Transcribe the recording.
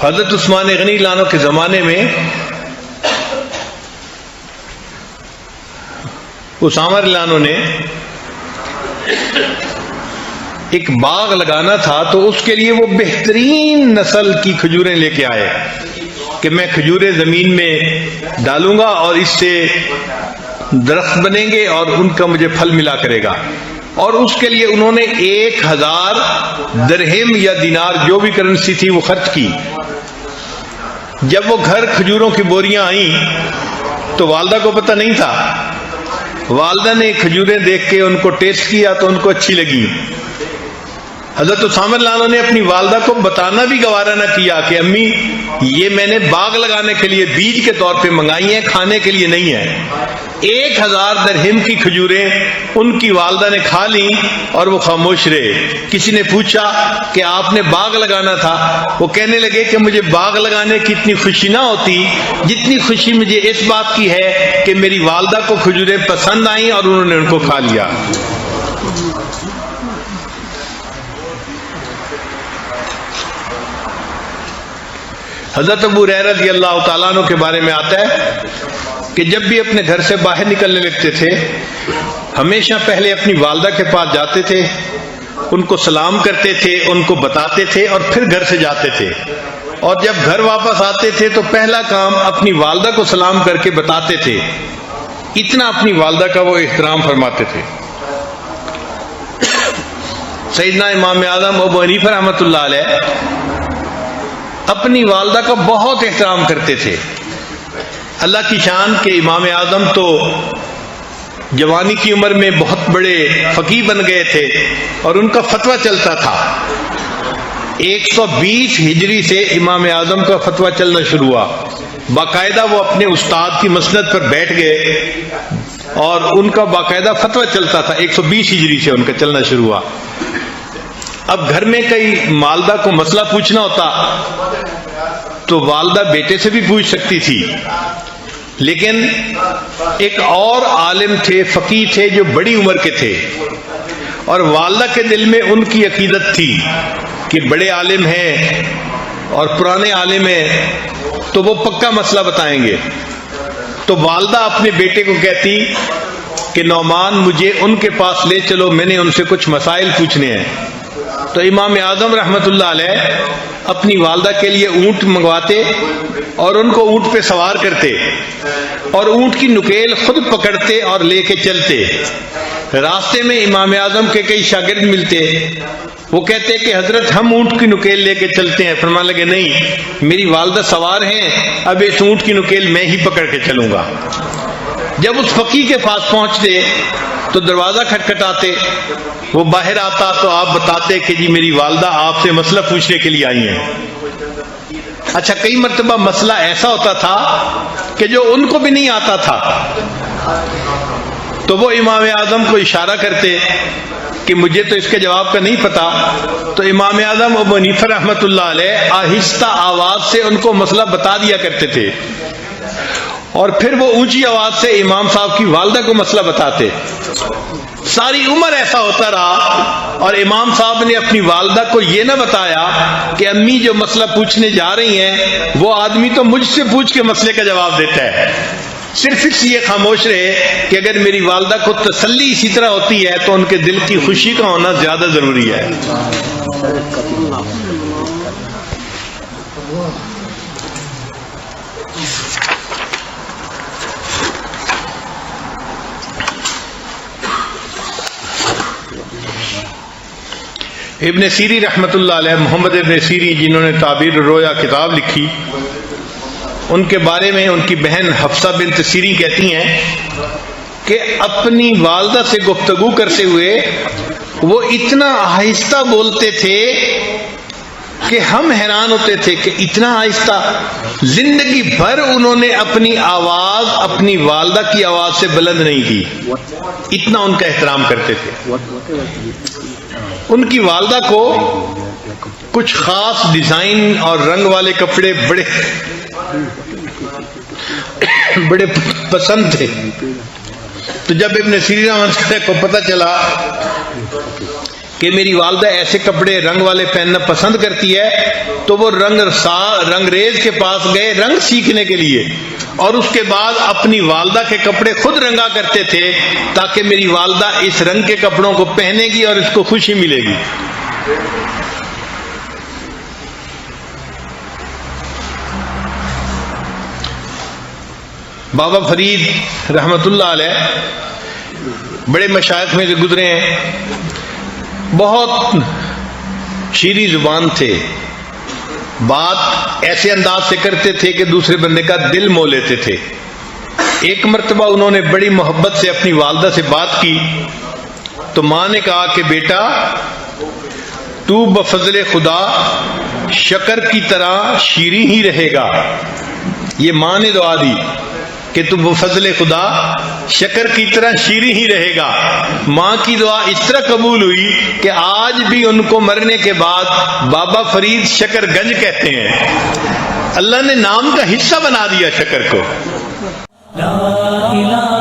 حضرت عثمان غنی لانو کے زمانے میں اسامہ لانو نے ایک باغ لگانا تھا، تو اس کے لیے وہ بہترین نسل کی کھجوریں لے کے آئے کہ میں کھجوریں زمین میں ڈالوں گا اور اس سے درخت بنیں گے اور ان کا مجھے پھل ملا کرے گا. اور اس کے لیے انہوں نے 1000 درہم یا دینار جو بھی کرنسی تھی وہ خرچ کی. جب وہ گھر کھجوروں کی بوریاں آئیں تو والدہ کو پتہ نہیں تھا. والدہ نے کھجوریں دیکھ کے ان کو ٹیسٹ کیا تو ان کو اچھی لگی. حضرت اسامہ لانو نے اپنی والدہ کو بتانا بھی گوارا نہ کیا کہ امی یہ میں نے باغ لگانے کے لیے بیج کے طور پہ منگائی ہیں، کھانے کے لیے نہیں ہے. 1000 درہم کی کھجوریں ان کی والدہ نے کھا لیں اور وہ خاموش رہے. کسی نے پوچھا کہ آپ نے باغ لگانا تھا. وہ کہنے لگے کہ مجھے باغ لگانے کی اتنی خوشی نہ ہوتی جتنی خوشی مجھے اس بات کی ہے کہ میری والدہ کو کھجوریں پسند آئیں اور انہوں نے ان کو کھا لیا. حضرت ابو ہریرہ رضی اللہ تعالیٰ عنہ کے بارے میں آتا ہے کہ جب بھی اپنے گھر سے باہر نکلنے لگتے تھے ہمیشہ پہلے اپنی والدہ کے پاس جاتے تھے، ان کو سلام کرتے تھے، ان کو بتاتے تھے اور پھر گھر سے جاتے تھے. اور جب گھر واپس آتے تھے تو پہلا کام اپنی والدہ کو سلام کر کے بتاتے تھے. اتنا اپنی والدہ کا وہ احترام فرماتے تھے. سیدنا امام اعظم ابو حنیفہ رحمۃ اللہ علیہ اپنی والدہ کا بہت احترام کرتے تھے. اللہ کی شان کہ امام اعظم تو جوانی کی عمر میں بہت بڑے فقیہ بن گئے تھے اور ان کا فتویٰ چلتا تھا. 120 ہجری سے امام اعظم کا فتویٰ چلنا شروع ہوا. باقاعدہ وہ اپنے استاد کی مسند پر بیٹھ گئے اور ان کا باقاعدہ فتویٰ چلتا تھا. 120 ہجری سے ان کا چلنا شروع ہوا. اب گھر میں کئی والدہ کو مسئلہ پوچھنا ہوتا تو والدہ بیٹے سے بھی پوچھ سکتی تھی، لیکن ایک اور عالم تھے، فقیہ تھے جو بڑی عمر کے تھے اور والدہ کے دل میں ان کی عقیدت تھی کہ بڑے عالم ہیں اور پرانے عالم ہیں تو وہ پکا مسئلہ بتائیں گے. تو والدہ اپنے بیٹے کو کہتی کہ نعمان مجھے ان کے پاس لے چلو، میں نے ان سے کچھ مسائل پوچھنے ہیں. تو امام اعظم رحمت اللہ علیہ اپنی والدہ کے لیے اونٹ منگواتے اور ان کو اونٹ پہ سوار کرتے اور اونٹ کی نکیل خود پکڑتے اور لے کے چلتے. راستے میں امام اعظم کے کئی شاگرد ملتے، وہ کہتے کہ حضرت ہم اونٹ کی نکیل لے کے چلتے ہیں. فرمانے لگے نہیں، میری والدہ سوار ہیں، اب اس اونٹ کی نکیل میں ہی پکڑ کے چلوں گا. جب اس فقیہ کے پاس پہنچتے تو دروازہ کھٹکھٹاتے، وہ باہر آتا تو آپ بتاتے کہ جی میری والدہ آپ سے مسئلہ پوچھنے کے لیے آئی ہیں. اچھا کئی مرتبہ مسئلہ ایسا ہوتا تھا کہ جو ان کو بھی نہیں آتا تھا تو وہ امام اعظم کو اشارہ کرتے کہ مجھے تو اس کے جواب کا نہیں پتا. تو امام اعظم ابو حنیفہ رحمۃ اللہ علیہ آہستہ آواز سے ان کو مسئلہ بتا دیا کرتے تھے اور پھر وہ اونچی آواز سے امام صاحب کی والدہ کو مسئلہ بتاتے. ساری عمر ایسا ہوتا رہا اور امام صاحب نے اپنی والدہ کو یہ نہ بتایا کہ امی جو مسئلہ پوچھنے جا رہی ہیں وہ آدمی تو مجھ سے پوچھ کے مسئلے کا جواب دیتا ہے. صرف اس لیے خاموش رہے کہ اگر میری والدہ کو تسلی اسی طرح ہوتی ہے تو ان کے دل کی خوشی کا ہونا زیادہ ضروری ہے. ابن سیری رحمت اللہ علیہ، محمد ابن سیری جنہوں نے تعبیر رویا کتاب لکھی، ان کے بارے میں ان کی بہن حفصہ بنت سیری کہتی ہیں کہ اپنی والدہ سے گفتگو کرتے ہوئے وہ اتنا آہستہ بولتے تھے کہ ہم حیران ہوتے تھے کہ اتنا آہستہ. زندگی بھر انہوں نے اپنی آواز اپنی والدہ کی آواز سے بلند نہیں کی، اتنا ان کا احترام کرتے تھے. ان کی والدہ کو کچھ خاص ڈیزائن اور رنگ والے کپڑے بڑے پسند تھے. تو جب ابن سیری کو پتہ چلا کہ میری والدہ ایسے کپڑے رنگ والے پہننا پسند کرتی ہے تو وہ رنگریز کے پاس گئے رنگ سیکھنے کے لیے، اور اس کے بعد اپنی والدہ کے کپڑے خود رنگا کرتے تھے تاکہ میری والدہ اس رنگ کے کپڑوں کو پہنے گی اور اس کو خوشی ملے گی۔ بابا فرید رحمت اللہ علیہ بڑے مشائخ میں سے گزرے ہیں، بہت شیریں زبان تھے، بات ایسے انداز سے کرتے تھے کہ دوسرے بندے کا دل مو لیتے تھے۔ ایک مرتبہ انہوں نے بڑی محبت سے اپنی والدہ سے بات کی تو ماں نے کہا کہ بیٹا تو بفضل خدا شکر کی طرح شیریں ہی رہے گا۔ یہ ماں نے دعا دی کہ تو بفضل خدا شکر کی طرح شیریں ہی رہے گا۔ ماں کی دعا اس طرح قبول ہوئی کہ آج بھی ان کو مرنے کے بعد بابا فرید شکر گنج کہتے ہیں۔ اللہ نے نام کا حصہ بنا دیا شکر کو۔ لا الہ